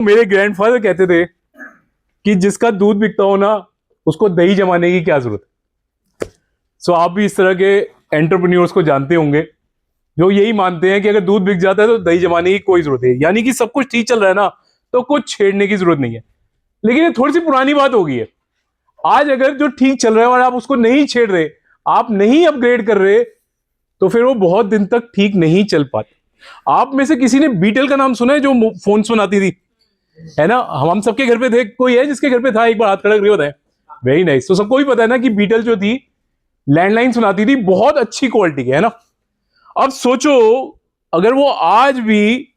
मेरे ग्रैंडफादर कहते थे कि जिसका दूध बिकता हो ना उसको दही जमाने की क्या जरूरत है। सो आप भी इस तरह के एंटरप्रेन्योर्स को जानते होंगे जो यही मानते हैं कि अगर दूध बिक जाता है तो दही जमाने की कोई जरूरत है, यानी कि सब कुछ ठीक चल रहा है ना तो कुछ छेड़ने की जरूरत नहीं है। लेकिन ये थोड़ी सी पुरानी बात हो गई है। आज अगर जो ठीक चल रहा है और आप उसको नहीं छेड़ रहे, आप नहीं अपग्रेड कर रहे, तो फिर वो बहुत दिन तक ठीक नहीं चल पाते। आप में से किसी ने बीटल का नाम सुना है जो फोन्स बनाती थी, है ना? हम सबके घर पे थे। कोई है जिसके घर पे था? एक बार हाथ खड़ा करके बताएं। Very nice. तो सबको भी पता है ना कि बीटल जो थी लैंडलाइन सुनाती थी, बहुत अच्छी क्वालिटी के, है ना? अब सोचो अगर वो आज भी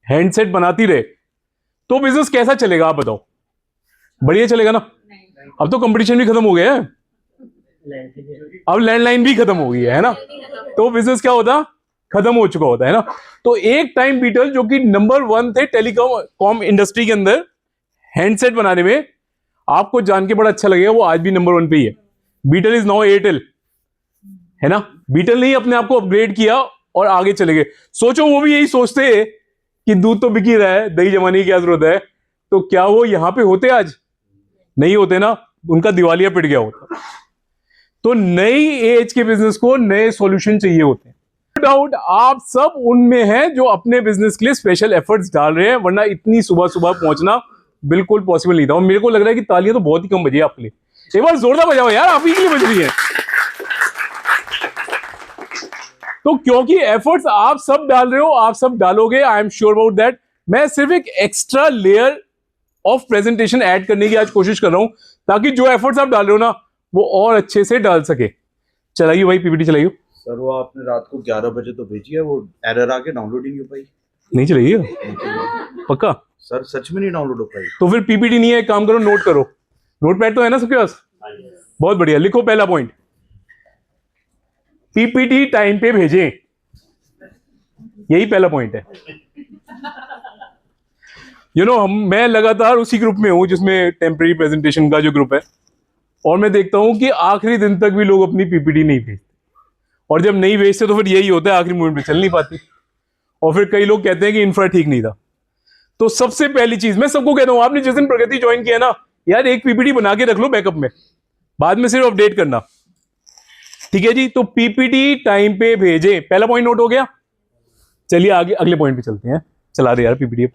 हैंडसेट बनाती रहे तो बिजनेस कैसा चलेगा? आप बताओ। बढ़िया चलेगा ना? अब तो कंपटीशन भी खत्म हो गया है, अब लैंडलाइन भी खत्म हो गई है ना? तो बिजनेस क्या होता? खत्म हो चुका होता है ना? तो एक टाइम बीटल जो कि नंबर 1 थे टेलीकॉम इंडस्ट्री के अंदर हैंडसेट बनाने में, आपको जान के बड़ा अच्छा लगेगा वो आज भी नंबर 1 पे ही है। बीटल इज नाउ एयरटेल, है ना? बीटल ने ही अपने आप को अपग्रेड किया और आगे चले गए। सोचो वो भी यही सोचते कि दूध तो बिक ही रहा है, दही जमाने की क्या जरूरत है, तो क्या वो यहां पे होते? आज नहीं होते ना, उनका दिवालिया पिट गया होता। तो नई एज के बिजनेस को नए सॉल्यूशन चाहिए होते हैं। नो डाउट आप सब उनमें हैं जो अपने बिजनेस के लिए स्पेशल एफर्ट्स डाल रहे हैं, वरना इतनी सुबह सुबह पहुंचना बिल्कुल पॉसिबल नहीं था। और मेरे को लग रहा है कि तालियां तो बहुत ही कम बजी आपके लिए। एक बार जोरदार बजाओ यार, आप ही के लिए बज रही है। तो क्योंकि एफर्ट्स आप सब डाल रहे हो, आप सब डालोगे, I am sure about that. मैं सिर्फ एक extra layer of presentation add करने की आज कोशिश कर रहा हूं, ताकि जो एफर्ट्स आप डाल रहे हो ना वो और अच्छे से डाल सके। चलाइए भाई, पीपीटी चलाइए। सर वो आपने रात को 11 बजे तो भेजी है, वो एरर आके डाउनलोड ही नहीं हो पाई। नहीं चलाइए पक्का? सर सच में नहीं डाउनलोड हो पाई। तो फिर पीपीटी नहीं है, एक काम करो, नोट करो। नोटपैड तो है ना सबके पास? बहुत बढ़िया, लिखो पहला पॉइंट, पीपीटी टाइम पे भेजें। यही पहला पॉइंट है। मैं लगातार उसी ग्रुप में हूं जिसमें टेम्परेरी प्रेजेंटेशन का जो ग्रुप है, और मैं देखता हूं कि आखिरी दिन तक भी लोग अपनी पीपीटी नहीं भेजते, और जब नहीं भेजते तो फिर यही होता है, आखिरी मोमेंट पे चल नहीं पाती। और फिर कई लोग कहते हैं कि इंफ्रा ठीक नहीं था। तो सबसे पहली चीज मैं सबको कहता हूं, आपने जिस दिन प्रगति ज्वाइन किया ना यार, एक पीपीटी बना के रख लो बैकअप में, बाद में सिर्फ अपडेट करना, ठीक है जी? तो पीपीटी टाइम पे भेजे, पहला पॉइंट नोट हो गया। चलिए आगे अगले पॉइंट पे चलते हैं। चला दे यार पीपीटी।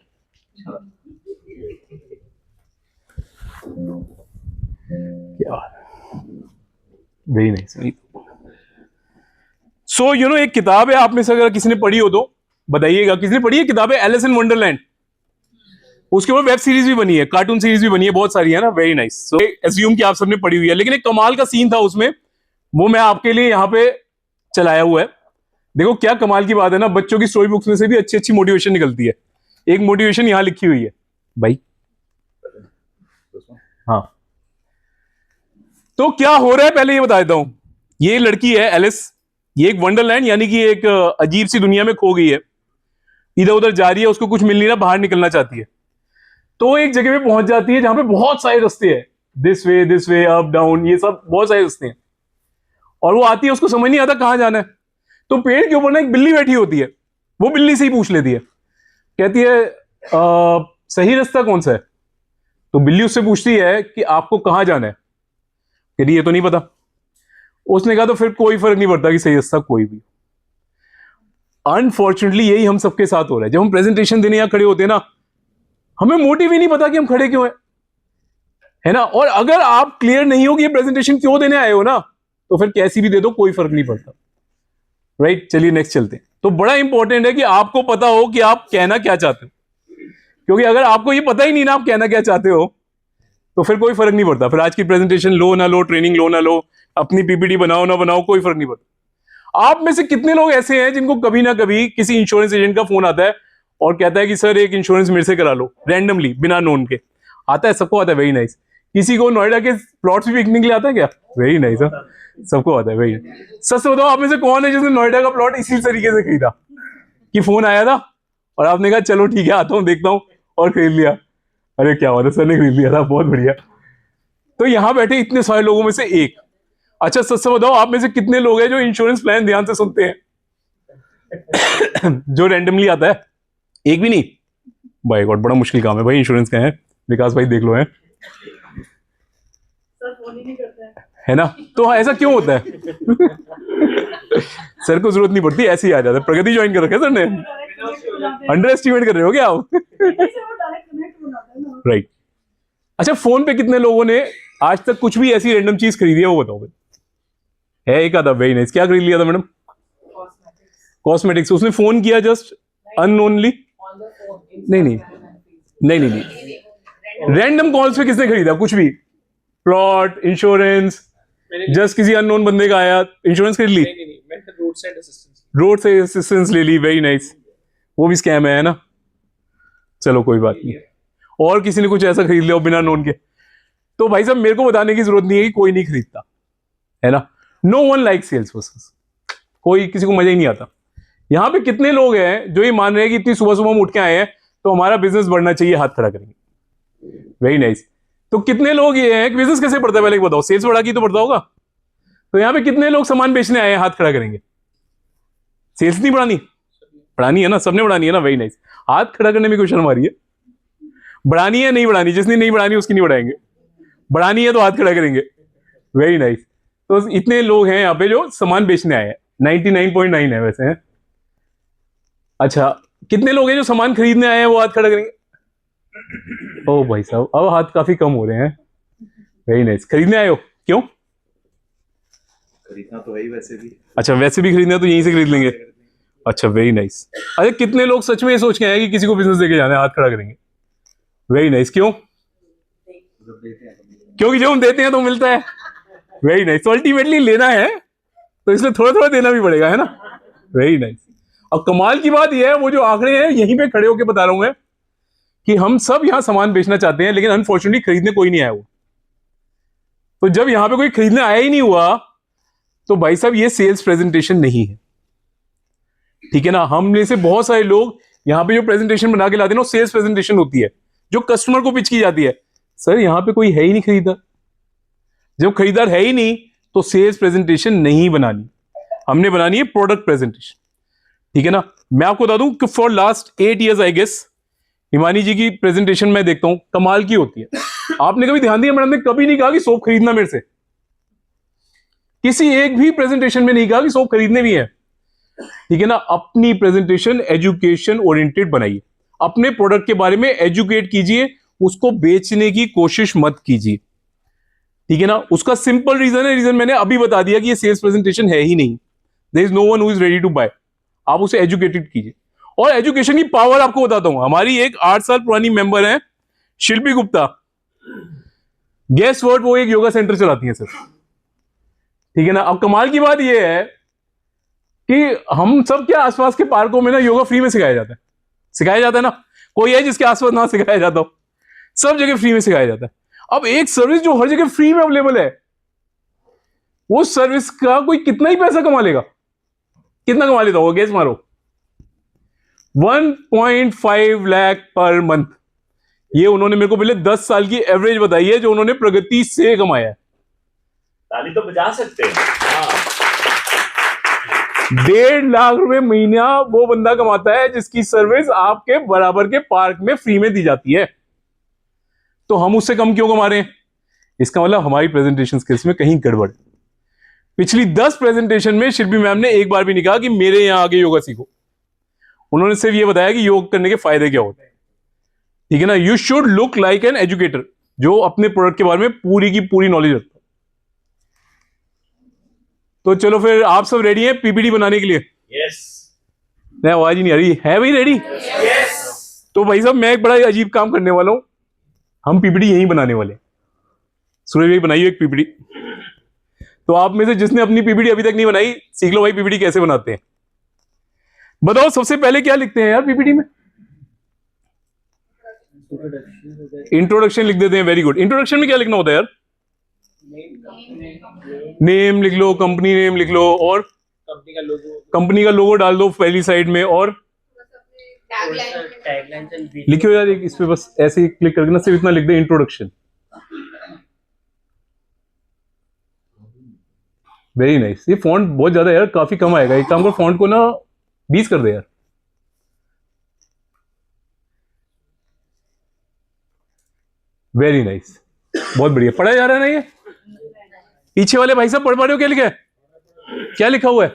क्या वेरी नाइस। सो एक किताब है, आप में से अगर किसी ने पढ़ी हो तो बताइएगा। किसी ने पढ़ी है किताब है एलिस इन वंडरलैंड? उसके ऊपर वेब सीरीज भी बनी है, कार्टून सीरीज भी बनी है, बहुत सारी है ना। Very nice. सो एज्यूम कि आप सबने पढ़ी हुई है, लेकिन एक कमाल का सीन था उसमें, वो मैं आपके लिए यहां पे चलाया हुआ है। देखो क्या कमाल की बात है ना, बच्चों की स्टोरी बुक्स में से भी अच्छी अच्छी मोटिवेशन निकलती है। एक मोटिवेशन यहां लिखी हुई है भाई। हाँ, तो क्या हो रहा है पहले ये बता देता हूं। ये लड़की है एलिस, ये एक वंडरलैंड यानी कि एक अजीब सी दुनिया में खो गई है, इधर उधर जा रही है, उसको कुछ मिल नहीं रहा, बाहर निकलना चाहती है। तो एक जगह पे पहुंच जाती है जहां पे बहुत सारे रास्ते हैं, दिस वे अप डाउन, ये सब बहुत सारे रास्ते हैं। और वो आती है, उसको समझ नहीं आता कहां जाना है। तो पेड़ के ऊपर ना एक बिल्ली बैठी होती है, वो बिल्ली से ही पूछ लेती है, कहती है सही रास्ता कौन सा है? तो बिल्ली उससे पूछती है कि आपको कहां जाना है? कहती ये तो नहीं पता। उसने कहा तो फिर कोई फर्क नहीं पड़ता कि सही रास्ता कोई भी। अनफॉर्चुनेटली यही हम सबके साथ हो रहा है। जब हम प्रेजेंटेशन देने यहां खड़े होते हैं ना, हमें मोटिव ही नहीं पता कि हम खड़े क्यों हैं, है ना? और अगर आप क्लियर नहीं हो कि ये प्रेजेंटेशन क्यों देने आए हो ना, तो फिर कैसी भी दे दो, कोई फर्क नहीं पड़ता, राइट? चलिए नेक्स्ट चलते हैं। तो बड़ा इंपॉर्टेंट है कि आपको पता हो कि आप कहना क्या चाहते हो, क्योंकि अगर आपको ये पता ही नहीं ना आप कहना क्या चाहते हो, तो फिर कोई फर्क नहीं पड़ता। फिर आज की प्रेजेंटेशन लो ना लो, ट्रेनिंग लो ना लो, अपनी पीपीटी बनाओ ना बनाओ, कोई फर्क नहीं पड़ता। आप में से कितने लोग ऐसे हैं जिनको कभी ना कभी किसी इंश्योरेंस एजेंट का फोन आता है और कहता है कि सर एक इंश्योरेंस मेरे से करा लो, रैंडमली, बिना नोन के? आता है, सबको आता है। Very nice. किसी को नोएडा के प्लॉट्स भी बिकने के लिए आता है क्या? Very nice. सबको आता है। वेरी। सच बताओ, आप में से कौन है जिसने नोएडा का प्लॉट इसी तरीके से खरीदा कि फोन आया था और आपने कहा चलो ठीक है आता हूं देखता हूं, और खरीद लिया? अरे क्या बात है, सर ने खरीद लिया था, बहुत बढ़िया। तो यहां बैठे इतने सारे लोगों में से एक। अच्छा सच से बताओ, आप में से कितने लोग हैं जो इंश्योरेंस प्लान ध्यान से सुनते हैं? जो रैंडमली आता है? एक भी नहीं। बाय गॉड, बड़ा मुश्किल काम है भाई इंश्योरेंस का है। विकास भाई देख लो है सर फोन ही नहीं करते है ना? तो ऐसा क्यों होता है? सर को जरूरत नहीं पड़ती, ऐसे ही आ जाता है। प्रगति ज्वाइन कर रखा है सर ने, अंडर एस्टिमेट कर रहे हो क्या आप? राइट। अच्छा, फोन पे कितने लोगों ने आज तक कुछ भी ऐसी रैंडम चीज खरीदी है वो बताओ भाई। है एक आधा, वेरी नाइस। क्या खरीद लिया था मैडम? कॉस्मेटिक्स। उसने फोन किया जस्ट अननोनली? नहीं नहीं नहीं नहीं नहीं, रैंडम कॉल्स पे किसने खरीदा कुछ भी? प्लॉट, इंश्योरेंस, जस्ट किसी अननोन बंदे का आया, इंश्योरेंस खरीद ली? नहीं, मैं रोड साइड असिस्टेंस। रोड से असिस्टेंस ले ली, वेरी नाइस। वो भी स्कैम है ना? चलो कोई बात नहीं। और किसी ने कुछ ऐसा खरीद लिया बिना नोन के? तो भाई साहब मेरे को बताने की जरूरत नहीं है कि कोई नहीं खरीदता, है ना? No one like sales person, कोई किसी को मजा ही नहीं आता। यहां पे कितने लोग हैं जो ये मान रहे हैं कि इतनी सुबह सुबह हम उठ के आए हैं तो हमारा बिजनेस बढ़ना चाहिए? हाथ खड़ा करेंगे। Very nice. तो कितने लोग ये हैं कि बिजनेस कैसे बढ़ता है पहले बताओ? सेल्स बढ़ा की तो बढ़ता होगा। तो यहां पे कितने लोग सामान बेचने आए हैं? हाथ खड़ा करेंगे। सेल्स नहीं बढ़ानी? बढ़ानी है ना, सबने बढ़ानी है ना? Very nice. हाथ खड़ा करने में कोई शर्म आ रही है? बढ़ानी है नहीं बढ़ानी? जिसने नहीं बढ़ानी उसकी नहीं बढ़ाएंगे, बढ़ानी है तो हाथ खड़ा करेंगे। Very nice. तो इतने लोग हैं यहाँ पे जो सामान बेचने आए हैं, 99.9 है वैसे हैं। अच्छा, कितने लोग हैं जो सामान खरीदने आए हैं वो हाथ खड़ा करेंगे? ओ भाई साहब, अब हाथ काफी कम हो रहे हैं। Very nice. खरीदने आए हो? क्यों? खरीदना तो वही वैसे भी। अच्छा, वैसे भी खरीदना है तो यहीं से खरीद लेंगे। अच्छा, वेरी नाइस। अच्छा, कितने लोग सच में ये सोच के आए कि किसी को बिजनेस देके जाना है? हाथ खड़ा करेंगे। Very nice. क्यों? क्योंकि जब हम देते हैं तो मिलता है। Very nice. तो अल्टीमेटली लेना है तो इसलिए थोड़ा थोड़ा देना भी पड़ेगा, है ना? Very nice. अब कमाल की बात यह है, वो जो आंकड़े हैं यहीं पे खड़े होकर बता रहा हूं मैं कि हम सब यहां सामान बेचना चाहते हैं, लेकिन अनफॉर्चुनेटली खरीदने कोई नहीं आया हुआ। तो जब यहां पे कोई खरीदने आया ही नहीं हुआ तो भाई साहब ये सेल्स प्रेजेंटेशन नहीं है, ठीक है ना? हम में से बहुत सारे लोग यहां पे जो प्रेजेंटेशन बना के लाते हैं ना, सेल्स प्रेजेंटेशन होती है जो कस्टमर को पिच की जाती है। सर यहां पे कोई है ही नहीं खरीदार। जब खरीदार है ही नहीं तो सेल्स प्रेजेंटेशन नहीं बनानी, हमने बनानी है प्रोडक्ट प्रेजेंटेशन, ठीक है ना? मैं आपको बता दूं कि for last 8 years I guess Himani ji की प्रेजेंटेशन मैं देखता हूं, कमाल की होती है। आपने कभी ध्यान दिया मैडम ने कभी नहीं कहा कि सोप खरीदना मेरे से? किसी एक भी प्रेजेंटेशन में नहीं कहा कि सोप खरीदने भी है, ठीक है ना? अपनी प्रेजेंटेशन एजुकेशन ओरिएंटेड बनाइए, अपने प्रोडक्ट के बारे में एजुकेट कीजिए, उसको बेचने की कोशिश मत कीजिए, ठीक है ना? उसका सिंपल रीजन है, रीजन मैंने अभी बता दिया कि ये सेल्स प्रेजेंटेशन है ही नहीं। There is no one who is ready to buy. आप उसे एजुकेटेड कीजिए। और एजुकेशन की पावर आपको बताता हूं, हमारी एक 8 साल पुरानी मेंबर है शिल्पी गुप्ता, गेस वर्ड वो एक योगा सेंटर चलाती है सर, ठीक है ना? अब कमाल की बात यह है कि हम सब के आसपास के पार्कों में ना योगा फ्री में सिखाया जाता है। सिखाया जाता है ना? कोई है जिसके आसपास ना सिखाया जाता हो? सब जगह फ्री में सिखाया जाता है। अब एक सर्विस जो हर जगह फ्री में अवेलेबल है, वो सर्विस का कोई कितना ही पैसा कमा लेगा? कितना कमा लेता होगा? गेस मारो। 1.5 लाख पर मंथ। ये उन्होंने मेरे को पहले 10 साल की एवरेज बताई है जो उन्होंने प्रगति से कमाया है। ताली तो बजा सकते हैं। हाँ। 1.5 लाख रुपए महीना वो बंदा कमाता है जिसकी सर्विस आपके बराबर के पार्क में फ्री में दी जाती है। तो हम उससे कम क्यों कमा रहे हैं? इसका मतलब हमारी प्रेजेंटेशन स्किल्स में कहीं गड़बड़। पिछली 10 प्रेजेंटेशन में शिल्पी मैम ने एक बार भी नहीं कहा कि मेरे यहां आगे योगा सीखो। उन्होंने सिर्फ ये बताया कि योग करने के फायदे क्या होते हैं, ठीक है ना? You should look like an educator जो अपने प्रोडक्ट के बारे में पूरी की पूरी नॉलेज रखता है। तो चलो फिर आप सब रेडी हैं पीपीटी बनाने के लिए? यस। नहीं, आवाज ही नहीं आ रही है भाई। रेडी? यस। तो भाई साहब मैं एक बड़ा अजीब काम करने वाला हूं, हम पीपीटी यहीं बनाने वाले हैं। सूरज भाई बनाइए एक पीपीटी। तो आप में से जिसने अपनी पीपीटी अभी तक नहीं बनाई, सीख लो भाई पीपीटी कैसे बनाते हैं। बताओ सबसे पहले क्या लिखते हैं यार पीपीटी में? इंट्रोडक्शन लिख देते हैं। Very good. इंट्रोडक्शन में क्या लिखना होता है यार? नेम लिख लो, कंपनी नेम लिख लो, और कंपनी का लोगो डाल दो पहली साइड में, और लिखियो यार एक इस पे बस ऐसे ही क्लिक करके ना सिर्फ इतना लिख दे, इंट्रोडक्शन। Very nice. ये फॉन्ट बहुत ज्यादा यार, काफी कम आएगा। एक काम कर, फॉन्ट को ना 20 कर दे यार। वेरी नाइस, बहुत बढ़िया। पढ़ा जा रहा है ना ये? पीछे वाले भाई साहब पढ़ पा रहे हो? क्या लिखा है, क्या लिखा हुआ है?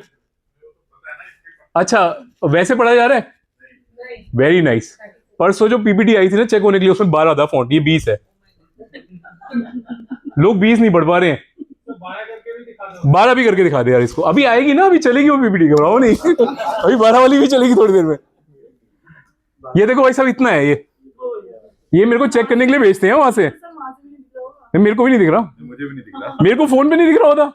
अच्छा, वैसे पढ़ा जा रहा है? Very nice. परसों जो पीपीटी आई थी ना चेक होने के लिए, उसमें 12 था फॉन्ट, ये 20 है। लोग 20 नहीं पढ़ पा रहे हैं। 12 भी करके दिखा दे यार इसको। अभी आएगी ना, अभी चलेगी वो पीपीटी, घबराओ नहीं। अभी 12 वाली भी चलेगी थोड़ी देर में। ये देखो भाई साहब, इतना है ये मेरे को चेक करने के लिए भेजते हैं वहां से। मेरे को भी नहीं दिख रहा, मुझे भी नहीं दिख रहा। मेरे को फोन पे नहीं दिख रहा होता।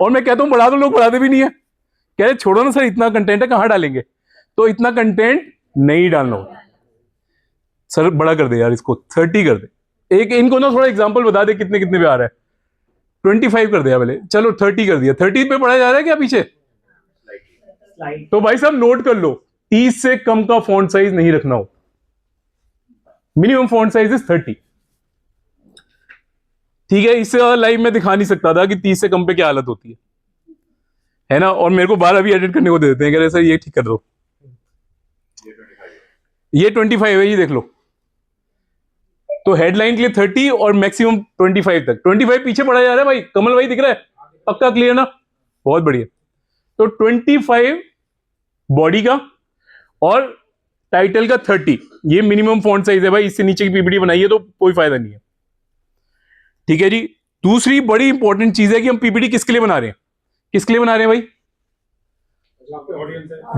और मैं कहता हूँ बढ़ा दो, लोग बढ़ाते भी नहीं है। कह रहे छोड़ो ना सर, इतना कंटेंट है कहाँ डालेंगे? तो इतना कंटेंट नहीं डालना होगा सर, बड़ा कर दे यार इसको, 30 कर दे। एक इनको ना थोड़ा एग्जांपल बता दे कितने कितने पे आ रहा है। 25 कर दिया पहले, चलो 30 कर दिया। 30 पे पढ़ा जा रहा है क्या पीछे? तो भाई साहब नोट कर लो, 30 से कम का फॉन्ट साइज नहीं रखना हो। Minimum font size is 30। ठीक है, इससे लाइव में दिखा नहीं सकता था कि 30 से कम पे क्या हालत होती है ना। और मेरे को 12 भी एडिट करने को दे देते हैं, कह रहे सर ये ठीक कर दो। ये 25 है, ये देख लो। तो हेडलाइन के लिए 30 और मैक्सिमम 25 तक। 25 पीछे पढ़ा जा रहा है भाई, कमल भाई दिख रहा है? पक्का क्लियर ना? बहुत बढ़िया। तो 25 बॉडी का और टाइटल का 30, ये मिनिमम फॉन्ट साइज है भाई। इससे नीचे की पीपीटी बनाइए तो कोई फायदा नहीं है। ठीक है जी। दूसरी बड़ी इंपॉर्टेंट चीज है कि हम पीपीटी किसके लिए बना रहे हैं? किसके लिए बना रहे हैं भाई?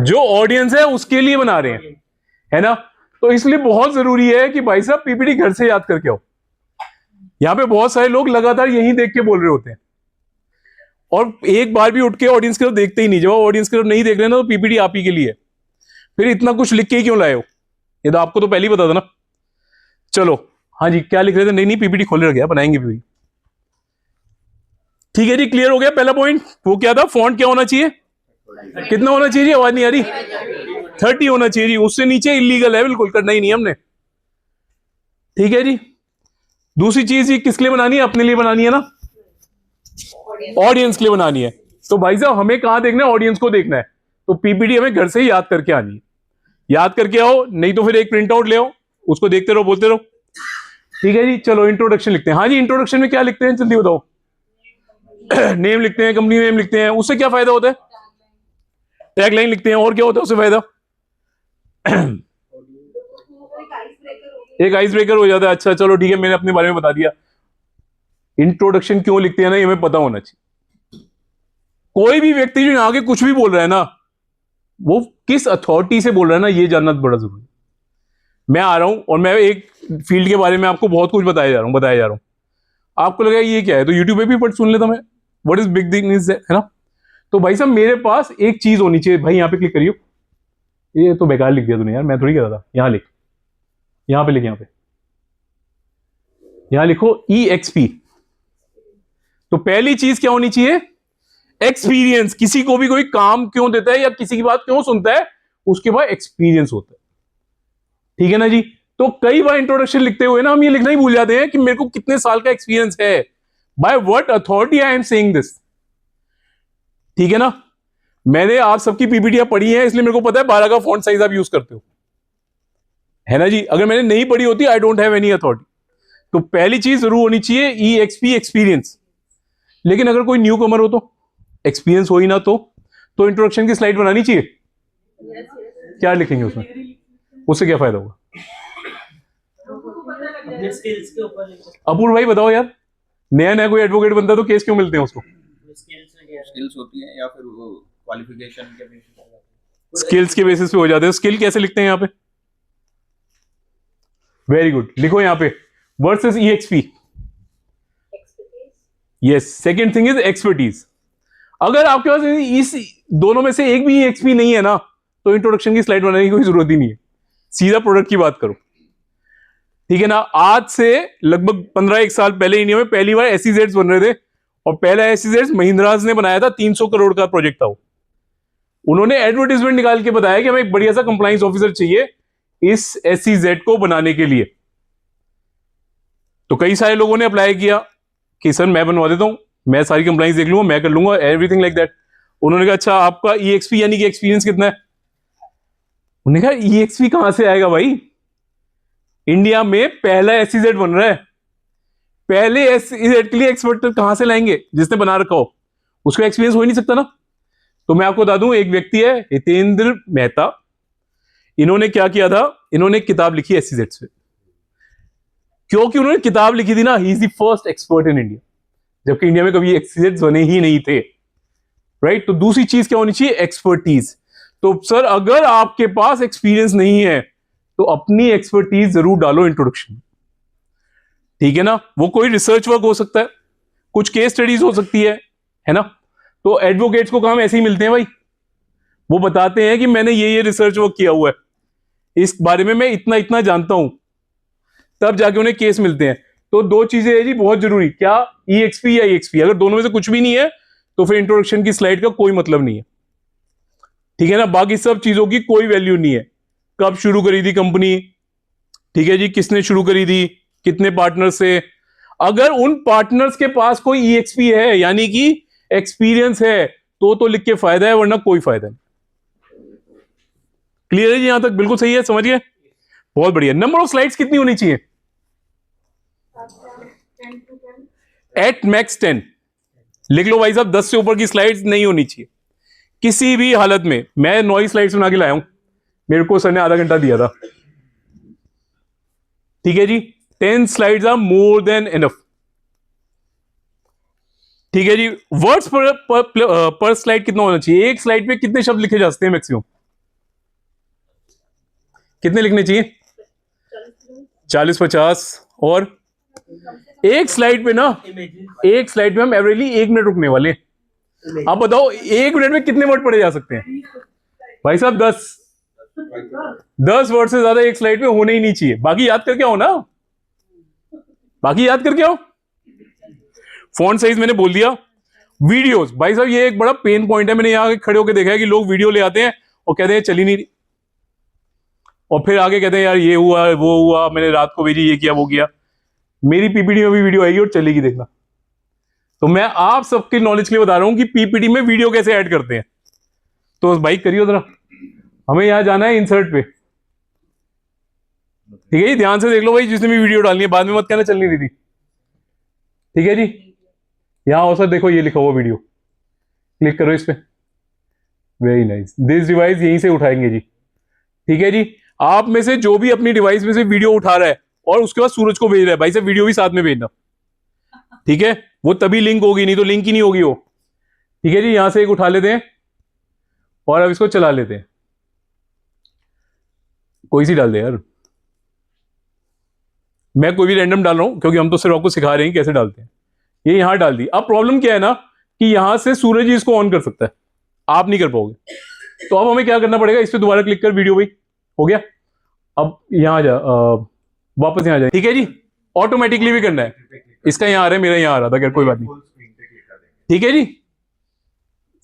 जो ऑडियंस है उसके लिए बना रहे हैं, है ना। तो इसलिए बहुत जरूरी है कि भाई साहब पीपीटी घर से याद करके आओ। यहां पे बहुत सारे लोग लगातार यही देख के बोल रहे होते हैं और एक बार भी उठ के ऑडियंस की तरफ देखते ही नहीं। जब ऑडियंस की तरफ नहीं देख रहे ना, तो पीपीटी आप ही के लिए है। फिर इतना कुछ लिख के क्यों लाए हो? ये तो आपको तो पहले ही पता था ना। चलो, हाँ जी, क्या लिख रहे थे? नहीं पीपीटी खोले रख गया, बनाएंगे पीपीटी। ठीक है जी, क्लियर हो गया पहला पॉइंट। वो क्या था? फॉन्ट क्या होना चाहिए? कितना होना चाहिए? आवाज नहीं आ रही। 30 होना चाहिए जी। उससे नीचे इलीगल है, बिल्कुल करना ही नहीं हमने। ठीक है जी। दूसरी चीज जी किसके लिए बनानी है? अपने लिए बनानी है ना, ऑडियंस के लिए बनानी है। तो भाई साहब हमें कहां देखना है? ऑडियंस को देखना है। तो पीपीटी हमें घर से ही याद करके आनी है। याद करके आओ, नहीं तो फिर एक प्रिंट आउट ले आओ, उसको देखते रहो, बोलते रहो। ठीक है जी। चलो इंट्रोडक्शन लिखते हैं। हाँ जी, इंट्रोडक्शन में क्या लिखते हैं जल्दी बताओ? नेम लिखते हैं, कंपनी नेम लिखते हैं। उससे क्या फायदा होता है? टैगलाइन लिखते हैं। और क्या होता है उससे फायदा? एक आइस ब्रेकर हो जाता है। अच्छा चलो ठीक है, मैंने अपने बारे में बता दिया। इंट्रोडक्शन क्यों लिखते हैं ना, ये हमें पता होना चाहिए। कोई भी व्यक्ति जो आगे कुछ भी बोल रहा है ना, वो किस अथॉरिटी से बोल रहा है ना, ये जानना बड़ा जरूरी है। मैं आ रहा हूं और मैं एक फील्ड के बारे में आपको बहुत कुछ बताया जा रहा हूं। आपको लगा ये क्या है, तो यूट्यूब पे भी पढ़ सुन लेता मैं, what is big thing is, है ना। तो भाई साहब मेरे पास एक चीज होनी चाहिए। भाई यहां पे क्लिक करियो। ये तो बेकार लिख दिया तूने यार, मैं थोड़ी कह रहा था। यहां लिख, यहां पे लिख, यहां लिखो EXP। तो पहली चीज क्या होनी चाहिए? एक्सपीरियंस। किसी को भी कोई काम क्यों देता है या किसी की बात क्यों सुनता है, उसके बाद एक्सपीरियंस होता है। ठीक है ना जी। तो कई बार इंट्रोडक्शन लिखते हुए ना हम ये लिखना ही भूल जाते हैं कि मेरे को कितने साल का एक्सपीरियंस है, by what authority I am saying this. ठीक है ना। मैंने आप सबकी पीपीटियां पढ़ी हैं, इसलिए मेरे को पता है 12 का फॉन्ट साइज आप यूज करते हो, है ना जी। अगर मैंने नहीं पढ़ी होती, I don't have any authority. तो पहली चीज जरूर होनी चाहिए EXP, एक्सपीरियंस। लेकिन अगर कोई न्यू कमर हो तो, एक्सपीरियंस हो ही ना तो इंट्रोडक्शन की स्लाइड बनानी चाहिए। क्या लिखेंगे उसमें? उससे क्या फायदा होगा? अपूर्व भाई बताओ यार, नया नया कोई एडवोकेट बनता है तो केस क्यों मिलते हैं उसको? स्किल्स होती हैं या फिर वो क्वालिफिकेशन के बेसिस पे? स्किल्स के बेसिस पे हो जाते हैं। स्किल कैसे लिखते हैं यहाँ पे? वेरी गुड, लिखो यहाँ पे versus EXP। Yes, second thing is expertise. अगर आपके पास इस दोनों में से एक भी EXP नहीं है ना, तो इंट्रोडक्शन की स्लाइड बनाने की कोई जरूरत ही नहीं है। सीधा प्रोडक्ट की बात करो। ठीक है ना। आज से लगभग 15-1 साल पहले इंडिया में पहली बार SEZs बन रहे थे, और पहला SEZ महिंद्राज ने बनाया था। 300 करोड़ का प्रोजेक्ट था वो। उन्होंने एडवर्टाइजमेंट निकाल के बताया कि हमें एक बढ़िया सा कंप्लायंस ऑफिसर चाहिए इस SEZ को बनाने के लिए। तो कई सारे लोगों ने अप्लाई किया कि सर मैं बनवा देता हूं, मैं सारी कंप्लायंस देख लूंगा, मैं कर लूंगा, एवरीथिंग लाइक दैट। उन्होंने कहा अच्छा आपका EXP यानी कि एक्सपीरियंस कितना है? उन्होंने कहा EXP कहां से आएगा भाई, इंडिया में पहला SEZ बन रहा है, पहले SEZ के लिए एक्सपर्ट कहां से लाएंगे? जिसने बना रखा हो, उसको एक्सपीरियंस हो ही नहीं सकता ना। तो मैं आपको बता दूं, एक व्यक्ति है हितेंद्र मेहता, इन्होंने क्या किया था, इन्होंने एक किताब लिखी SEZ से। क्योंकि उन्होंने किताब लिखी थी ना, he is the first expert in India, जबकि इंडिया में कभी SEZ बने ही नहीं थे, राइट। तो दूसरी चीज क्या होनी चाहिए? एक्सपर्टीज। तो सर अगर आपके पास एक्सपीरियंस नहीं है तो अपनी एक्सपर्टीज जरूर डालो इंट्रोडक्शन, ठीक है ना। वो कोई रिसर्च वर्क हो सकता है, कुछ केस स्टडीज हो सकती है ना। तो एडवोकेट्स को काम ऐसे ही मिलते हैं भाई, वो बताते हैं कि मैंने ये रिसर्च वर्क किया हुआ है, इस बारे में मैं इतना इतना जानता हूं, तब जाके उन्हें केस मिलते हैं। तो दो चीजें है जी बहुत जरूरी, क्या? EXP या EXP। अगर दोनों में से कुछ भी नहीं है तो फिर इंट्रोडक्शन की स्लाइड का कोई मतलब नहीं है, ठीक है ना। बाकी सब चीजों की कोई वैल्यू नहीं है। कब शुरू करी थी कंपनी, ठीक है जी, किसने शुरू करी थी, कितने पार्टनर से। अगर उन पार्टनर्स के पास कोई EXP है, यानी कि एक्सपीरियंस है, तो लिख के फायदा है, वरना कोई फायदा नहीं। क्लियर है जी? यहां तक बिल्कुल सही है, समझिए। बहुत बढ़िया। नंबर ऑफ स्लाइड्स कितनी होनी चाहिए? At max 10। लिख लो भाई साहब, 10 से ऊपर की स्लाइड्स नहीं होनी चाहिए किसी भी हालत में। मैं 9 ही स्लाइड्स बना के लाया हूं, मेरे को सर ने आधा घंटा दिया था, ठीक है जी। 10 slides are more than enough, ठीक है जी। वर्ड्स पर स्लाइड कितना होना चाहिए? एक स्लाइड पे कितने शब्द लिखे जा सकते हैं मैक्सिमम? कितने लिखने चाहिए? 40-50। और एक स्लाइड पे ना, एक स्लाइड पे हम एवरेजली 1 मिनट रुकने वाले हैं। आप बताओ 1 मिनट में कितने वर्ड पढ़े जा सकते हैं? भाई साहब 10 वर्ड से ज्यादा एक स्लाइड पे होने ही नहीं चाहिए। बाकी याद करके आओ ना, बाकी याद करके आओ। फॉन्ट साइज मैंने बोल दिया। वीडियोस, भाई साहब ये एक बड़ा पेन पॉइंट है, मैंने यहां खड़े होकर देखा है कि लोग वीडियो ले आते हैं और कहते हैं चली नहीं रही, और फिर आगे कहते हैं यार ये हुआ वो हुआ, मैंने रात को भेजी, ये किया वो किया। मेरी PPT में भी वीडियो आएगी और चलेगी, देखना। तो मैं आप सबके नॉलेज के लिए बता रहा हूं कि PPT में वीडियो कैसे ऐड करते हैं। तो भाई करियो जरा, हमें यहां जाना है इंसर्ट पे, ठीक है जी। ध्यान से देख लो भाई, जिसने भी वीडियो डालनी है, बाद में मत कहना चल नहीं रही थी, ठीक है जी। यहां हो सर, देखो ये लिखा हुआ वीडियो, क्लिक करो इस पे। Very nice. दिस डिवाइस यहीं से उठाएंगे जी, ठीक है जी। आप में से जो भी अपनी डिवाइस में से वीडियो उठा रहा है और उसके बाद सूरज को भेज रहा है, भाई साहब वीडियो भी साथ में भेजना, ठीक है। वो तभी लिंक होगी, नहीं तो लिंक ही नहीं होगी वो, ठीक है जी। यहां से एक उठा लेते हैं और अब इसको चला लेते हैं। कोई सी डाल दे यार, मैं कोई भी रैंडम डाल रहा हूं क्योंकि हम तो सिर्फ आपको सिखा रहे हैं कैसे डालते हैं। ये यहां डाल दी। अब प्रॉब्लम क्या है ना कि यहां से सूरज ही इसको ऑन कर सकता है, आप नहीं कर पाओगे। तो अब हमें क्या करना पड़ेगा, इस पे दोबारा क्लिक कर, वीडियो भाई हो गया। अब यहां जा, वापस यहां जाए, ठीक है जी। ऑटोमेटिकली भी करना है, इसका यहां आ रहा है, मेरा यहां आ रहा था, कोई बात नहीं, ठीक है जी।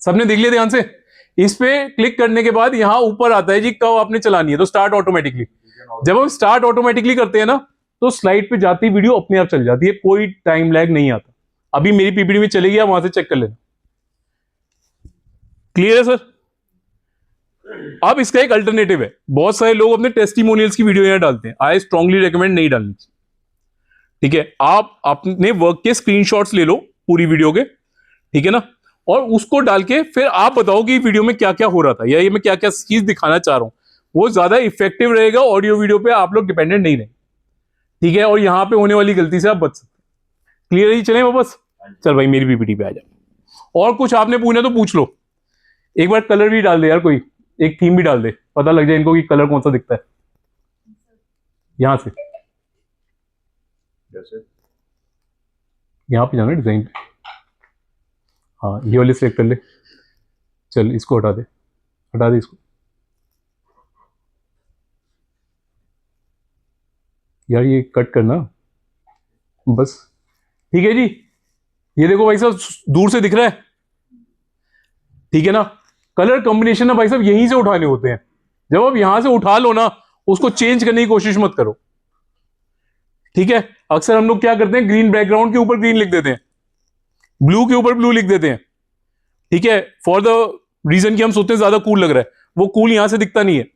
सबने देख लिया ध्यान से। इस पे क्लिक करने के बाद यहां ऊपर आता है जी कब आपने चलानी है, तो स्टार्ट ऑटोमेटिकली। जब हम स्टार्ट ऑटोमेटिकली करते हैं ना, तो स्लाइड पे जाती वीडियो अपने आप चल जाती है, कोई टाइम लैग नहीं आता। अभी मेरी PPT में चलेगी, आप वहां से चेक कर लेना। क्लियर है सर? अब इसका एक अल्टरनेटिव है, बहुत सारे लोग अपने टेस्टिमोनियल्स की वीडियो यहां डालते हैं, आई स्ट्रांगली रेकमेंड नहीं डालनी चाहिए, ठीक है। आप अपने वर्क के स्क्रीनशॉट्स ले लो पूरी वीडियो के, ठीक है ना, और उसको डाल के फिर आप बताओ कि वीडियो में क्या क्या हो रहा था, या ये मैं क्या क्या चीज दिखाना चाह रहा हूं। वो ज्यादा इफेक्टिव रहेगा, ऑडियो वीडियो पे आप लोग डिपेंडेंट नहीं रहे, ठीक है। और यहां पे होने वाली गलती से आप बच सकते हैं। क्लियर है? चले वापस, चल भाई मेरी PPT पे आ जाओ। और कुछ आपने पूछना तो पूछ लो। एक बार कलर भी डाल दे यार, कोई एक थीम भी डाल दे, पता लग जाए इनको कि कलर कौन सा दिखता है। यहां से जैसे यहां पे जाना डिजाइन पे, हाँ ये वाले सेलेक्ट कर ले। चल इसको हटा दे, हटा दे इसको यार, ये कट करना बस, ठीक है जी। ये देखो भाई साहब दूर से दिख रहा है, ठीक है ना। कलर कॉम्बिनेशन ना भाई साहब यहीं से उठाने होते हैं। जब आप यहां से उठा लो ना, उसको चेंज करने की कोशिश मत करो, ठीक है। अक्सर हम लोग क्या करते हैं, ग्रीन बैकग्राउंड के ऊपर ग्रीन लिख देते हैं, ब्लू के ऊपर ब्लू लिख देते हैं, ठीक है, फॉर द रीजन कि हम सोचते हैं ज्यादा कूल लग रहा है। वो कूल यहां से दिखता नहीं है।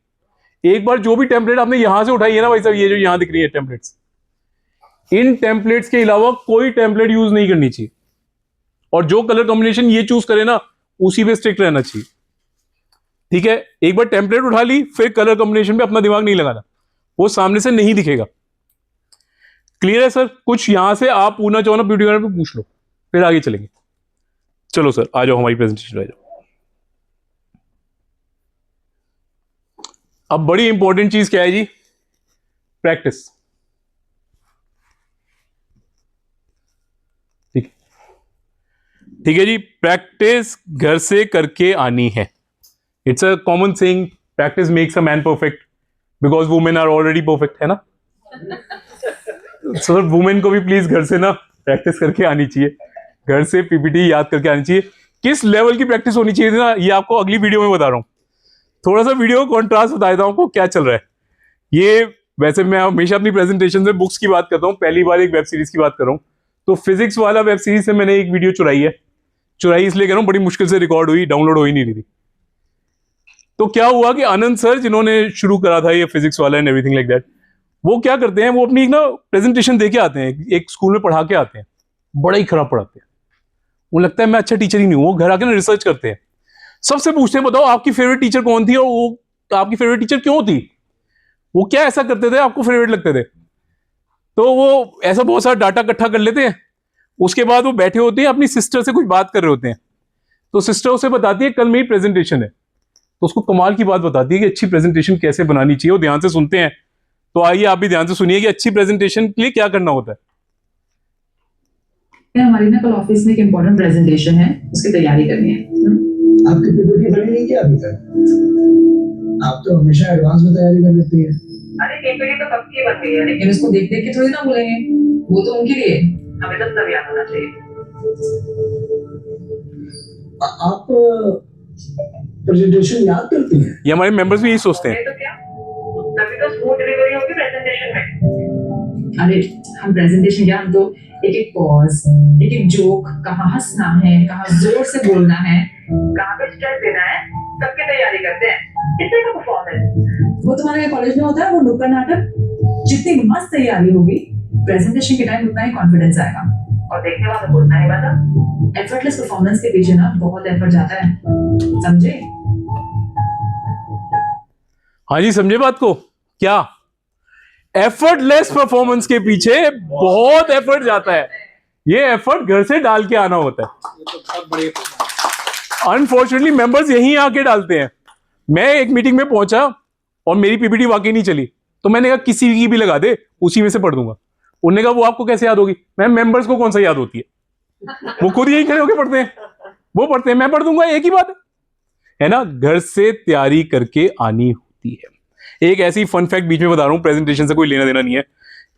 एक बार जो भी टेम्पलेट आपने यहां से उठाई है ना भाई साहब, ये जो यहां दिख रही है टेम्पलेट्स, इन टेम्पलेट्स के अलावा कोई टेम्पलेट यूज नहीं करनी चाहिए, और जो कलर कॉम्बिनेशन ये चूज करे ना उसी पे स्ट्रिक्ट रहना चाहिए। ठीक है, एक बार टेम्पलेट उठा ली फिर कलर कॉम्बिनेशन पे अपना दिमाग नहीं लगाना, वो सामने से नहीं दिखेगा। क्लियर है सर? कुछ यहां से आप पूछना चाहो ना ब्यूटी पार्लर पे पूछ लो, फिर आगे चलेंगे। चलो सर आ जाओ, हमारी प्रेजेंटेशन आ जाओ। अब बड़ी इंपॉर्टेंट चीज क्या है जी? प्रैक्टिस। ठीक, ठीक है जी, प्रैक्टिस घर से करके आनी है। It's a common saying, practice makes a man perfect, because women are already perfect, है ना? सर वुमेन को भी प्लीज घर से ना प्रैक्टिस करके आनी चाहिए, घर से पीपीटी याद करके आनी चाहिए। किस लेवल की प्रैक्टिस होनी चाहिए थी ना, ये आपको अगली वीडियो में बता रहा हूं। थोड़ा सा वीडियो कॉन्ट्रास्ट बता देता हूं आपको क्या चल रहा है। ये वैसे मैं हमेशा अपनी प्रेजेंटेशन में बुक्स की बात करता हूं, पहली बार एक वेब सीरीज की बात कर रहा हूं, तो फिजिक्स वाला वेब सीरीज से मैंने एक वीडियो चुराई है। चुराई इसलिए कह रहा हूं, बड़ी मुश्किल से रिकॉर्ड हुई, डाउनलोड हो ही नहीं रही थी। तो क्या हुआ कि आनंद सर जिन्होंने शुरू करा था ये फिजिक्स वाला एंड एवरीथिंग लाइक दैट, वो क्या करते हैं, वो अपनी एक ना प्रेजेंटेशन दे के आते हैं, एक स्कूल में पढ़ा के आते हैं, बड़ा ही खराब पढ़ाते हैं। वो लगता है मैं अच्छा टीचर ही नहीं हूं। वो घर आके ना रिसर्च करते हैं, सबसे पूछते हैं बताओ आपकी फेवरेट टीचर कौन थी, और वो आपकी फेवरेट टीचर क्यों थी, वो क्या ऐसा करते थे आपको फेवरेट लगते थे। तो वो ऐसा बहुत सारा डाटा इकट्ठा कर लेते हैं। उसके बाद वो बैठे होते हैं, अपनी सिस्टर से कुछ बात कर रहे होते हैं, तो सिस्टर उसे बताती है कल मेरी प्रेजेंटेशन है, तो उसको कमाल की बात बताती है कि अच्छी प्रेजेंटेशन कैसे बनानी चाहिए। वो ध्यान से सुनते हैं। तो आइए आप भी ध्यान से सुनिए कि अच्छी प्रेजेंटेशन के लिए क्या करना होता है। हमारी ना कल ऑफिस में एक इम्पोर्टेंट प्रेजेंटेशन है, उसकी तैयारी करनी है। आपकी पीपीटी बनी नहीं क्या अभी तक? आप तो हमेशा एडवांस में तैयारी कर लेती है। अरे पीपीटी तो कब की बन गई है, लेकिन उसको देख देख के थोड़ी ना बोलेंगे, वो तो उनके लिए, हमें तो सब याद होना चाहिए। आप प्रेजेंटेशन याद करती हैं? ये हमारे मेंबर्स भी यही सोचते हैं। तो क्या, तभी तो स्मूथ डिलीवरी होगी प्रेजेंटेशन में। अरे हम प्रेजेंटेशन क्या, हम तो एक एक पॉज, एक एक जोक, कहाँ हंसना है, कहाँ जोर से बोलना है, कहाँ पे स्ट्रेस देना है, सबकी तैयारी करते हैं। इतने का परफॉर्मेंस वो तुम्हारे कॉलेज में होता है, वो नुक्कड़ नाटक। जितनी मस्त तैयारी होगी प्रेजेंटेशन के टाइम उतना ही कॉन्फिडेंस आएगा, और देखने वाला को उतना ही मजा। एफर्टलेस परफॉर्मेंस के पीछे ना बहुत एफर्ट जाता है, समझे? हाँ जी, समझे बात को? क्या एफर्टलेस परफॉर्मेंस के पीछे बहुत एफर्ट जाता है। ये एफर्ट घर से डाल के आना होता है। अनफॉर्चुनेटली मेंबर्स यहीं आके डालते हैं। मैं एक मीटिंग में पहुंचा और मेरी पीपीटी वाकई नहीं चली, तो मैंने कहा किसी की भी लगा दे, उसी में से पढ़ दूंगा। उन्होंने कहा वो आपको कैसे याद होगी? मैं मेंबर्स को कौन सा याद होती है, वो खुद यही खड़े होकर पढ़ते हैं, वो पढ़ते हैं, मैं पढ़ दूंगा, एक ही बात है ना। घर से तैयारी करके आनी होती है। एक ऐसी फन फैक्ट बीच में बता रहा हूं, प्रेजेंटेशन से कोई लेना देना नहीं है।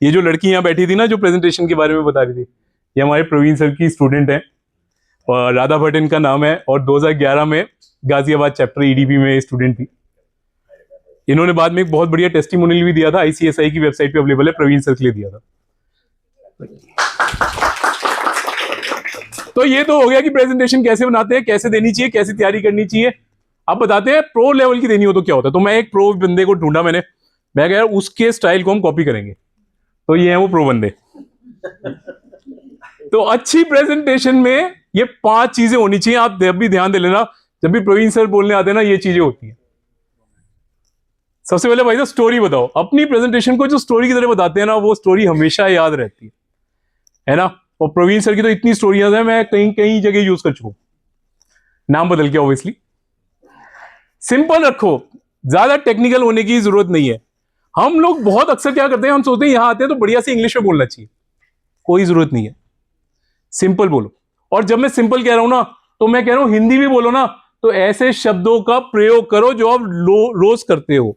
ये जो लड़की यहां बैठी थी ना, जो प्रेजेंटेशन के बारे में बता रही थी, ये हमारे प्रवीण सर की स्टूडेंट है, और राधा भट्ट इनका नाम है, और 2011 में गाजियाबाद चैप्टर ईडीपी में स्टूडेंट थी। इन्होंने बाद में एक बहुत बढ़िया टेस्टिमोनियल भी दिया था, आईसीएसआई की वेबसाइट पे अवेलेबल है, प्रवीण सर के लिए दिया था। तो ये तो हो गया कि प्रेजेंटेशन कैसे बनाते हैं, कैसे देनी चाहिए, कैसे तैयारी करनी चाहिए। अब बताते हैं प्रो लेवल की देनी हो तो क्या होता है। तो मैं एक प्रो बंदे को ढूंढा, मैं कहा उसके स्टाइल को हम कॉपी करेंगे। तो ये है वो प्रो बंदे। तो अच्छी प्रेजेंटेशन में ये 5 चीजें होनी चाहिए। आप जब भी ध्यान दे लेना, जब भी प्रवीण सर बोलने आते हैं ना, ये चीजें होती हैं। सबसे पहले भाई साहब स्टोरी बताओ। अपनी प्रेजेंटेशन को जो स्टोरी की तरह बताते हैं ना, वो स्टोरी हमेशा याद रहती है ना। और प्रवीण सर की तो इतनी स्टोरियां हैं, मैं कहीं कहीं जगह यूज कर चुका हूं, नाम बदल के ऑब्वियसली। सिंपल रखो, ज्यादा टेक्निकल होने की जरूरत नहीं है। हम लोग बहुत अक्सर क्या करते हैं, हम सोचते हैं यहां आते हैं तो बढ़िया से इंग्लिश में बोलना चाहिए। कोई जरूरत नहीं है, सिंपल बोलो। और जब मैं सिंपल कह रहा हूं ना, तो मैं कह रहा हूं हिंदी भी बोलो ना, तो ऐसे शब्दों का प्रयोग करो जो आप रोज करते हो।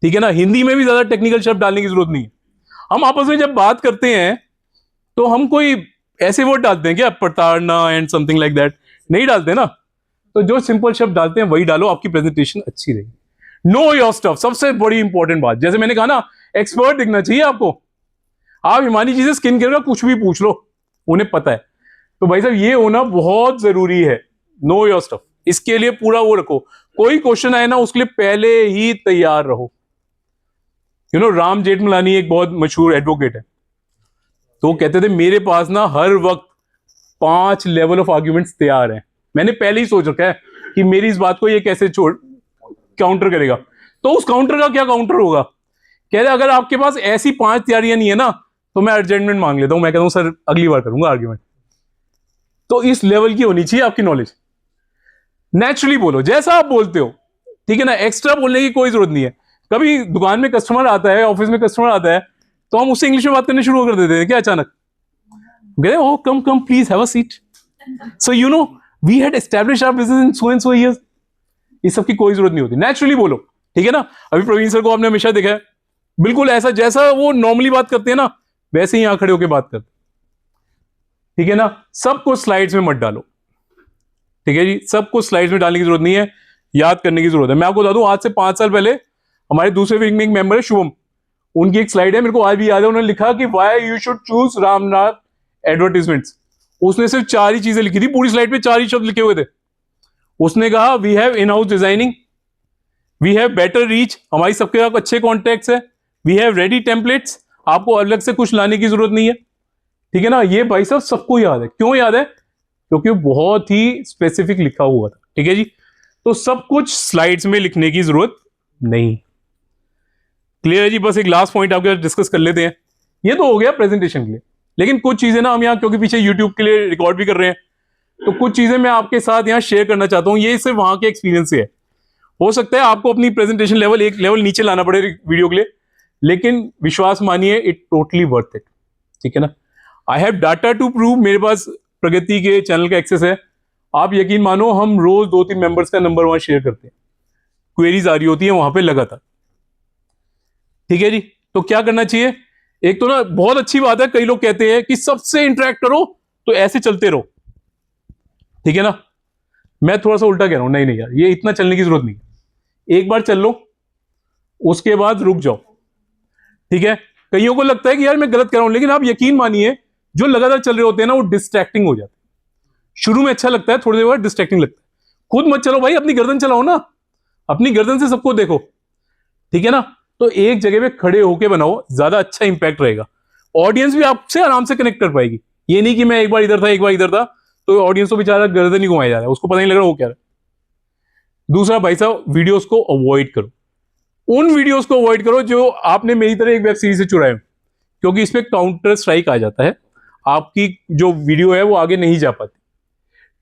ठीक है ना, हिंदी में भी ज्यादा टेक्निकल शब्द डालने की जरूरत नहीं है। हम आपस में जब बात करते हैं तो हम कोई ऐसे वर्ड डालते हैं क्या, प्रताड़ना एंड समथिंग लाइक दैट, नहीं डालते ना। तो जो सिंपल शब्द डालते हैं वही डालो, आपकी प्रेजेंटेशन अच्छी रहेगी। नो योर स्टफ, सबसे बड़ी इंपॉर्टेंट बात। जैसे मैंने कहा ना, एक्सपर्ट दिखना चाहिए आपको। आप हिमानी जी से स्किन केयर का कुछ भी पूछ लो, उन्हें पता है। तो भाई साहब ये होना बहुत जरूरी है। नो योर स्टफ, इसके लिए पूरा वो रखो। कोई क्वेश्चन आए ना, उसके लिए पहले ही तैयार रहो। राम जेठमलानी एक बहुत मशहूर एडवोकेट है, तो वो कहते थे मेरे पास ना हर वक्त 5 लेवल ऑफ आर्ग्यूमेंट्स तैयार हैं। मैंने पहले ही सोच रखा है कि मेरी इस बात को ये कैसे छोड़ काउंटर करेगा। तो उस काउंटर का क्या काउंटर होगा? कह रहे अगर आपके पास ऐसी 5 तैयारियां नहीं है ना तो मैं एडजमेंट मांग लेता हूं, मैं कहता हूं सर अगली बार करूंगा आर्ग्यूमेंट। तो इस लेवल की होनी चाहिए आपकी नॉलेज। नेचुरली बोलो जैसा आप बोलते हो, ठीक है ना, एक्स्ट्रा बोलने की कोई जरूरत नहीं है। कभी दुकान में कस्टमर आता है, ऑफिस में कस्टमर आता है, तो हम उससे इंग्लिश में बात करने शुरू कर देते हैं क्या अचानक? कहते oh come come please have a seat. So you know we had establish our business in so and so years. इस सब की कोई जरूरत नहीं होती, नेचुरली बोलो, ठीक है ना। अभी प्रवीण सर को आपने हमेशा देखा है बिल्कुल ऐसा जैसा वो नॉर्मली बात करते हैं ना वैसे ही यहां खड़े होकर बात करते, ठीक है ना। सबको स्लाइड्स में मत डालो, ठीक है जी, सबको स्लाइड्स में डालने की जरूरत नहीं है, याद करने की जरूरत है। मैं आपको बता दूं आज से 5 साल पहले हमारे दूसरे विंग में एक मेंबर है शुभम, उनकी एक स्लाइड है मेरे को आज भी याद है, उन्होंने लिखा कि why you should choose Ramnath advertisements. उसने सिर्फ 4 ही चीजें लिखी थी पूरी स्लाइड पे, 4 ही शब्द लिखे हुए थे। उसने कहा we have in house designing, we have better reach, हमारी सबके साथ अच्छे कॉन्टेक्ट्स है, वी हैव रेडी टेम्पलेट्स, आपको अलग से कुछ लाने की जरूरत नहीं है, ठीक है ना। ये भाई साहब सबको याद है। क्यों याद है? क्योंकि बहुत ही स्पेसिफिक लिखा हुआ था, ठीक है जी। तो सब कुछ स्लाइड्स में लिखने की जरूरत नहीं। क्लियर है जी। बस एक लास्ट पॉइंट आपके डिस्कस कर लेते हैं। ये तो हो गया प्रेजेंटेशन के लिए, लेकिन कुछ चीजें ना हम यहाँ क्योंकि पीछे यूट्यूब के लिए रिकॉर्ड भी कर रहे हैं, तो कुछ चीजें मैं आपके साथ यहाँ शेयर करना चाहता हूँ। ये सिर्फ वहां के एक्सपीरियंस से है। हो सकता है आपको अपनी प्रेजेंटेशन लेवल एक लेवल नीचे लाना पड़े वीडियो के लिए, लेकिन विश्वास मानिए इट टोटली वर्थ इट, ठीक है ना। I have data to prove, मेरे पास प्रगति के चैनल का एक्सेस है। आप यकीन मानो हम रोज 2-3 मेंबर्स का नंबर वहां शेयर करते हैं, क्वेरीज आ रही होती है वहां पे लगातार, ठीक है जी। तो क्या करना चाहिए? एक तो ना बहुत अच्छी बात है, कई लोग कहते हैं कि सबसे इंटरेक्ट करो, तो ऐसे चलते रहो, ठीक है ना। मैं थोड़ा सा उल्टा कह रहा हूं, नहीं नहीं यार ये इतना चलने की जरूरत नहीं है। एक बार चल लो उसके बाद रुक जाओ, ठीक है। कईयों को लगता है कि यार मैं गलत कर रहा हूं, लेकिन आप यकीन मानिए जो लगातार चल रहे होते हैं ना वो डिस्ट्रैक्टिंग हो जाते हैं। शुरू में अच्छा लगता है, थोड़ी देर बाद डिस्ट्रैक्टिंग लगता है। खुद मत चलो भाई, अपनी गर्दन चलाओ ना, अपनी गर्दन से सबको देखो, ठीक है ना। तो एक जगह पे खड़े होके बनाओ, ज्यादा अच्छा इंपैक्ट रहेगा। ऑडियंस भी आपसे आराम से कनेक्ट कर पाएगी। ये नहीं कि मैं एक बार इधर था एक बार इधर था, तो ऑडियंस को बेचारा गर्दन ही घुमाया जा रहा है, उसको पता नहीं लग रहा वो क्या है। दूसरा भाई साहब, वीडियोस को अवॉइड करो। उन वीडियोस को अवॉइड करो जो आपने मेरी तरह एक वेब सीरीज से चुराए, क्योंकि इसमें काउंटर स्ट्राइक आ जाता है, आपकी जो वीडियो है वो आगे नहीं जा पाती,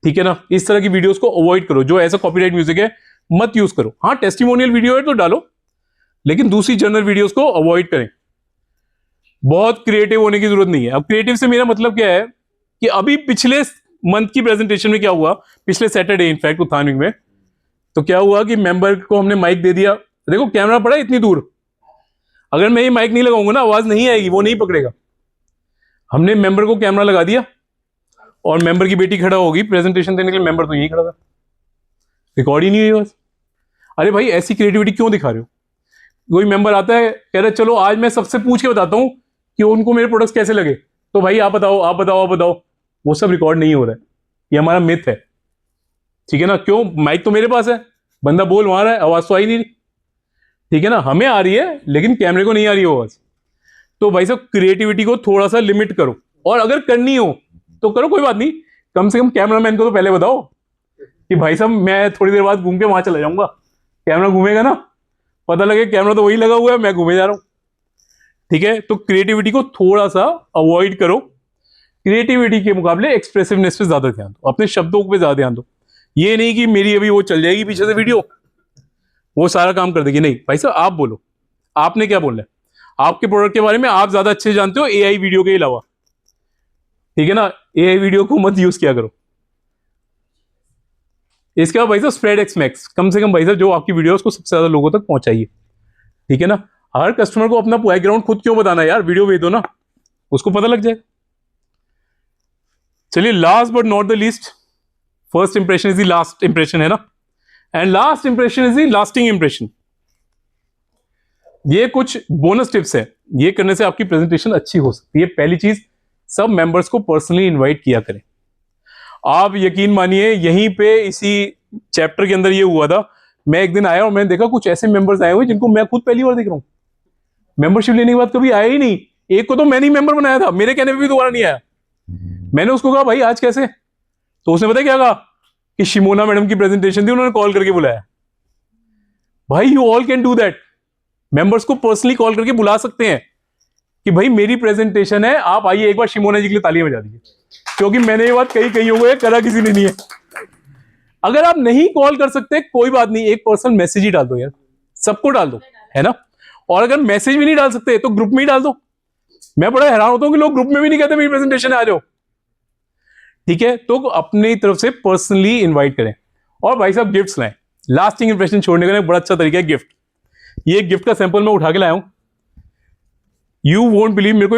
ठीक है ना। इस तरह की वीडियोस को अवॉइड करो, जो ऐसा कॉपीराइट म्यूजिक है मत यूज करो। हाँ टेस्टिमोनियल वीडियो है तो डालो, लेकिन दूसरी जनरल वीडियोस को अवॉइड करें। बहुत क्रिएटिव होने की जरूरत नहीं है। अब क्रिएटिव से मेरा मतलब क्या है कि अभी पिछले मंथ की प्रेजेंटेशन में क्या हुआ, पिछले सैटरडे इनफैक्ट उत्थान विंग में, तो क्या हुआ कि मेंबर को हमने माइक दे दिया। देखो कैमरा पड़ा है इतनी दूर, अगर मैं ये माइक नहीं लगाऊंगा ना आवाज नहीं आएगी, वो नहीं पकड़ेगा। हमने मेंबर को कैमरा लगा दिया और मेंबर की बेटी खड़ा होगी प्रेजेंटेशन देने के लिए, मेंबर तो यही खड़ा था, रिकॉर्ड ही नहीं हुई बस। अरे भाई ऐसी क्रिएटिविटी क्यों दिखा रहे हो? कोई मेंबर आता है कह रहा है चलो आज मैं सबसे पूछ के बताता हूं कि उनको मेरे प्रोडक्ट्स कैसे लगे, तो भाई आप बताओ आप बताओ आप बताओ, वो सब रिकॉर्ड नहीं हो रहा है, ये हमारा मिथ है, ठीक है ना। क्यों? माइक तो मेरे पास है, बंदा बोल वहां रहा है, आवाज तो आई नहीं रही, ठीक है ना। हमें आ रही है लेकिन कैमरे को नहीं आ रही आवाज। तो भाई साहब क्रिएटिविटी को थोड़ा सा लिमिट करो, और अगर करनी हो तो करो, कोई बात नहीं। कम से कम कैमरामैन को तो पहले बताओ कि भाई साहब मैं थोड़ी देर बाद घूम के वहां चला जाऊंगा, कैमरा घूमेगा ना, पता लगे कैमरा तो वही लगा हुआ है, मैं घूमे जा रहा हूं, ठीक है। तो क्रिएटिविटी को थोड़ा सा अवॉइड करो। क्रिएटिविटी के मुकाबले एक्सप्रेसिवनेस पे ज्यादा ध्यान दो, अपने शब्दों पे ज्यादा ध्यान दो। ये नहीं कि मेरी अभी वो चल जाएगी पीछे से वीडियो, वो सारा काम कर देगी, नहीं भाई साहब आप बोलो, आपने क्या बोलना है, आपके प्रोडक्ट के बारे में आप ज्यादा अच्छे जानते हो एआई वीडियो के अलावा, ठीक है ना। एआई वीडियो को मत यूज किया करो। इसके बाद भाई साहब स्प्रेड एक्स मैक्स, कम से कम भाई साहब जो आपकी वीडियो उसको सबसे ज्यादा लोगों तक पहुंचाइए, ठीक है ना। हर कस्टमर को अपना बैकग्राउंड खुद क्यों बताना है यार, वीडियो भेज दो ना, उसको पता लग जाए। चलिए last but not the least, first impression is the last impression, है ना, and last impression is the lasting impression. ये कुछ बोनस टिप्स है, ये करने से आपकी प्रेजेंटेशन अच्छी हो सकती है। पहली चीज, सब मेंबर्स को पर्सनली इनवाइट किया करें। आप यकीन मानिए यहीं पे इसी चैप्टर के अंदर ये हुआ था, मैं एक दिन आया और मैंने देखा कुछ ऐसे मेंबर्स आए हुए जिनको मैं खुद पहली बार देख रहा हूं, मेंबरशिप लेने के बाद कभी आया ही नहीं, एक को तो मैंने ही मेंबर बनाया था, मेरे कहने पे भी दोबारा नहीं आया। मैंने उसको कहा भाई आज कैसे, तो उसने पता क्या कहा कि शिमोना मैडम की प्रेजेंटेशन थी, उन्होंने कॉल करके बुलाया। भाई you all can do that, members को पर्सनली कॉल करके बुला सकते हैं कि भाई मेरी प्रेजेंटेशन है, आप आइए एक बार शिमोना जी के लिए तालियां बजा दीजिए, क्योंकि मैंने ये बात कही हो गई, करा किसी ने नहीं है। अगर आप नहीं कॉल कर सकते कोई बात नहीं, एक पर्सनल मैसेज ही डाल दो यार, सबको डाल दो, है ना। और अगर मैसेज भी नहीं डाल सकते तो ग्रुप में ही डाल दो। मैं बड़ा हैरान होता हूं कि लोग ग्रुप में भी नहीं कहते मेरी प्रेजेंटेशन आ जाओ, ठीक है। तो अपनी तरफ से पर्सनली इनवाइट करें। और भाई साहब गिफ्ट्स लाएं, लास्टिंग इंप्रेशन छोड़ने का एक बड़ा अच्छा तरीका है गिफ्ट। ये गिफ्ट का सैंपल मैं उठा के लाया हूं, यू वोंट बिलीव, मेरे को